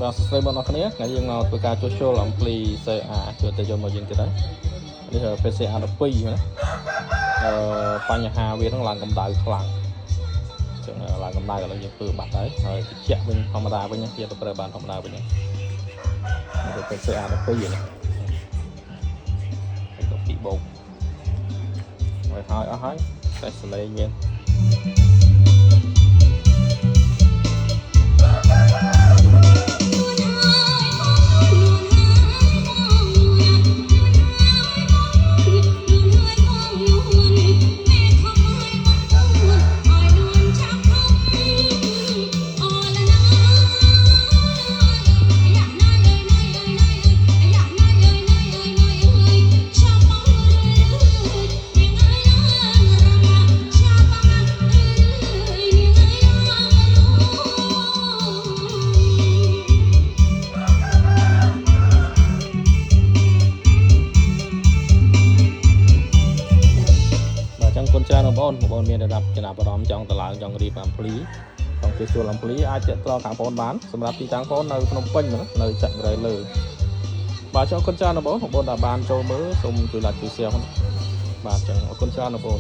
បាទសួស្តីបងប្អូនគ្នាថ្ងៃយើងមកធ្វើការជួសជុលអំភ្លី CA ជួយទៅយកមកយើងទៀតហើយនេះគឺ PCA 12ណាបញ្ហាវានឹងឡើងកម្ដៅខ្លាំងចឹងឡើងកម្ដៅឥឡូវយើងធ្វើបាត់ហើយតិចវិញធម្មតាវិញទៀតទៅប្រើបានធម្មតាវិញនេះគឺ PCA 12នេះទៅពីបោកហើយអស់ហើយតែសលេងវាគុណច្រើនបងប្អូនមានระดับចំណាប់អារម្មណ៍ចង់តឡើងចង់រៀបអំភ្លីចង់ជួសជុលអំភ្លីអាចទាក់ទងខាងបងប្អូនបានសម្រាប់ទីតាំងបងប្អូននៅភ្នំពេញនៅចាក់រៃលើបាទចង់គុណច្រើនបងប្អូនដែលបានចូលមើលសូមជួយ like ជួយ share បាទចឹងអរគុណច្រើនបងប្អូន